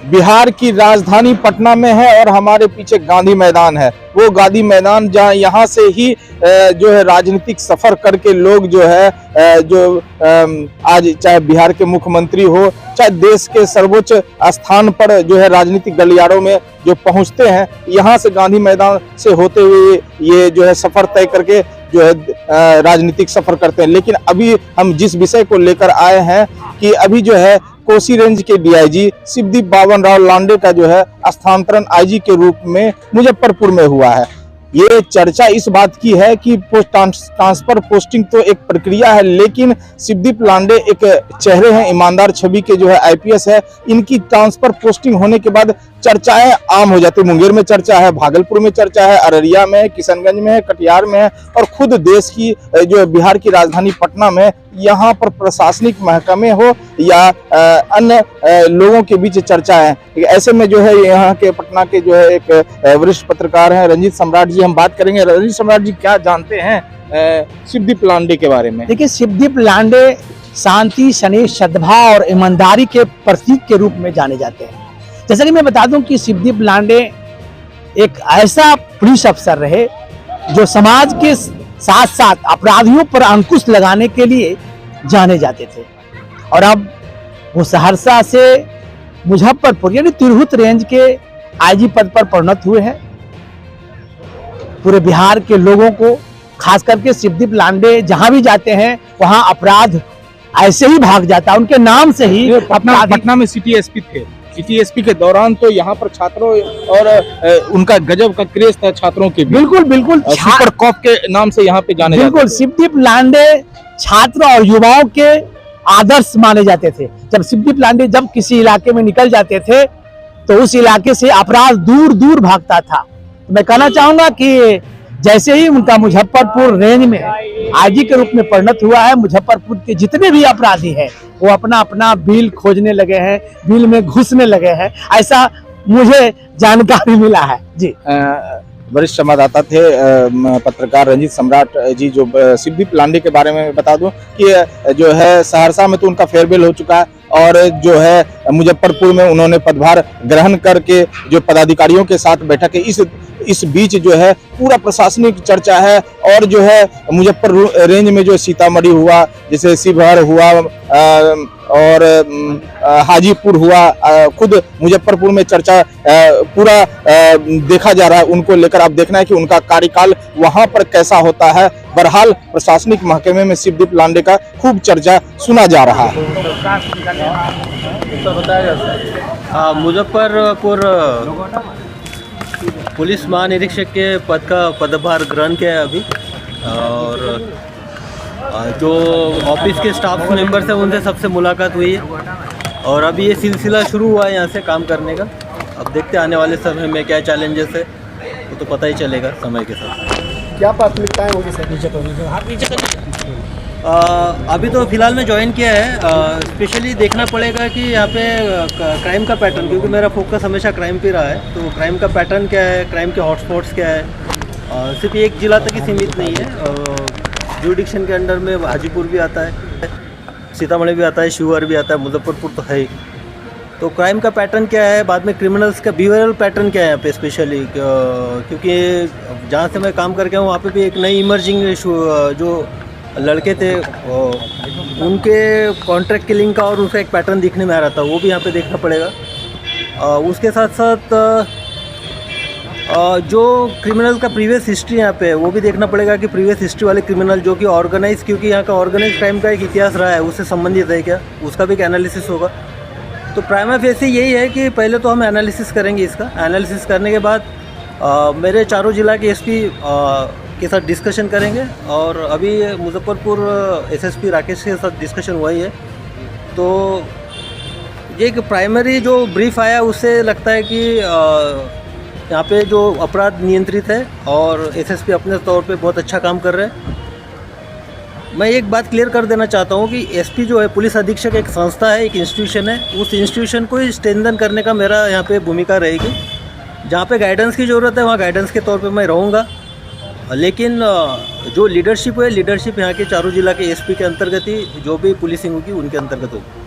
बिहार की राजधानी पटना में है और हमारे पीछे गांधी मैदान है। वो गांधी मैदान जहां यहाँ से ही जो है राजनीतिक सफर करके लोग जो है आज चाहे बिहार के मुख्यमंत्री हो, चाहे देश के सर्वोच्च स्थान पर जो है राजनीतिक गलियारों में जो पहुंचते हैं, यहाँ से गांधी मैदान से होते हुए ये जो है सफर तय करके जो है राजनीतिक सफर करते हैं। लेकिन अभी हम जिस विषय को लेकर आए हैं कि अभी जो है कोसी रेंज के डीआईजी शिवदीप बावन राव लांडे का जो है स्थानांतरण आईजी के रूप में मुजफ्फरपुर में हुआ है। ये चर्चा इस बात की है कि ट्रांसफर पोस्टिंग तो एक प्रक्रिया है, लेकिन शिवदीप लांडे एक चेहरे हैं, ईमानदार छवि के जो है आईपीएस है। इनकी ट्रांसफर पोस्टिंग होने के बाद चर्चाएं आम हो जाती है। मुंगेर में चर्चा है, भागलपुर में चर्चा है, अररिया में, किशनगंज में है, कटिहार में है और खुद देश की जो बिहार की राजधानी पटना में यहाँ पर प्रशासनिक महकमे हो या अन्य लोगों के बीच चर्चा है। ऐसे में जो है यहाँ के पटना के जो है एक वरिष्ठ पत्रकार हैं रंजीत सम्राट जी, हम बात करेंगे। रंजीत सम्राट जी, क्या जानते हैं शिवदीप लांडे के बारे में? देखिए, शिवदीप लांडे शांति, स्नेह, सद्भाव और ईमानदारी के प्रतीक के रूप में जाने जाते हैं। जैसा कि मैं बता दूं कि शिवदीप लांडे एक ऐसा पुलिस अफसर रहे जो समाज के साथ साथ अपराधियों पर अंकुश लगाने के लिए जाने जाते थे, और अब वो सहरसा से मुजफ्फरपुर यानी तिरहुत रेंज के आईजी पद पर प्रोन्नत हुए हैं। पूरे बिहार के लोगों को, खास करके शिवदीप लांडे जहां भी जाते हैं वहां अपराध ऐसे ही भाग जाता है, उनके नाम से ही। पटना में सिटी एसपी थे, सिटी एसपी के दौरान तो यहाँ पर छात्रों और उनका गजब का क्रेज था छात्रों के। बिल्कुल सुपर कॉप के नाम से यहाँ पे जाने जाते थे। बिल्कुल, शिवदीप लांडे छात्र और युवाओं के आदर्श माने जाते थे। जब शिवदीप लांडे जब किसी इलाके में निकल जाते थे तो उस इलाके से अपराध दूर दूर भागता था। तो मैं कहना चाहूंगा कि जैसे ही उनका मुजफ्फरपुर रेंज में आईजी के रूप में परिणत हुआ है, मुजफ्फरपुर के जितने भी अपराधी हैं वो अपना अपना बिल खोजने लगे हैं, बिल में घुसने लगे हैं, ऐसा मुझे जानकारी मिला है जी। वरिष्ठ संवाददाता थे पत्रकार रंजीत सम्राट जी, जो शिवदीप लांडे के बारे में बता दूं कि जो है सहरसा में तो उनका फेयरवेल हो चुका है और जो है मुजफ्फरपुर में उन्होंने पदभार ग्रहण करके जो पदाधिकारियों के साथ बैठक है। इस बीच जो है पूरा प्रशासनिक चर्चा है और जो है मुजफ्फर रेंज में जो सीतामढ़ी हुआ, जैसे शिवहर हुआ और हाजीपुर हुआ, खुद मुजफ्फरपुर में चर्चा पूरा देखा जा रहा है उनको लेकर। अब देखना है कि उनका कार्यकाल वहां पर कैसा होता है। बहरहाल प्रशासनिक महकमे में शिवदीप लांडे का खूब चर्चा सुना जा रहा है। मुजफ्फरपुर पुलिस महानिरीक्षक के पद का पदभार ग्रहण किया है अभी, और जो ऑफिस के स्टाफ मेंबर्स हैं उनसे सबसे मुलाकात हुई है और अभी ये सिलसिला शुरू हुआ है यहाँ से काम करने का। अब देखते हैं आने वाले समय में क्या चैलेंजेस है, वो तो पता ही चलेगा समय के साथ। क्या प्राथमिकताएं होगी सर? अभी तो फिलहाल में ज्वाइन किया है। स्पेशली देखना पड़ेगा कि यहाँ पे क्राइम का पैटर्न, क्योंकि मेरा फोकस हमेशा क्राइम पे रहा है, तो क्राइम का पैटर्न क्या है, क्राइम के हॉटस्पॉट्स क्या है। सिर्फ एक जिला तक ही सीमित नहीं है, जुडिक्शन के अंडर में हाजीपुर भी आता है, सीतामढ़ी भी आता है, शिवहर भी आता है, मुजफ्फरपुर तो है ही। तो क्राइम का पैटर्न क्या है, बाद में क्रिमिनल्स का बिहेवियरल पैटर्न क्या है यहाँ पे स्पेशली, क्योंकि जहाँ से मैं काम करके हूँ वहाँ पे भी एक नई इमर्जिंग जो लड़के थे उनके कॉन्ट्रैक्ट किलिंग का और उसका एक पैटर्न दिखने में आ रहा था, वो भी यहाँ पे देखना पड़ेगा। उसके साथ साथ जो क्रिमिनल का प्रीवियस हिस्ट्री यहाँ पे वो भी देखना पड़ेगा कि प्रीवियस हिस्ट्री वाले क्रिमिनल जो कि ऑर्गेनाइज, क्योंकि यहाँ का ऑर्गेनाइज क्राइम का एक इतिहास रहा है, उससे संबंधित है क्या, उसका भी एक एनालिसिस होगा। तो प्राइमा फेसी यही है कि पहले तो हम एनालिसिस करेंगे इसका। एनालिसिस करने के बाद मेरे चारों जिला के एसपी के साथ डिस्कशन करेंगे, और अभी मुजफ्फरपुर एसएसपी राकेश के साथ डिस्कशन हुआ ही है। तो ये एक प्राइमरी जो ब्रीफ आया उससे लगता है कि यहाँ पे जो अपराध नियंत्रित है और एसएसपी अपने तौर पे बहुत अच्छा काम कर रहे हैं। मैं एक बात क्लियर कर देना चाहता हूँ कि एसपी जो है, पुलिस अधीक्षक, एक संस्था है, एक इंस्टीट्यूशन है। उस इंस्टीट्यूशन को स्ट्रेंथन करने का मेरा यहाँ पे भूमिका रहेगी। जहाँ पे गाइडेंस की ज़रूरत है वहाँ गाइडेंस के तौर पे मैं रहूँगा, लेकिन जो लीडरशिप है, लीडरशिप यहाँ के चारों जिला के एसपी के अंतर्गत ही जो भी पुलिसिंग होगी उनके अंतर्गत होगी।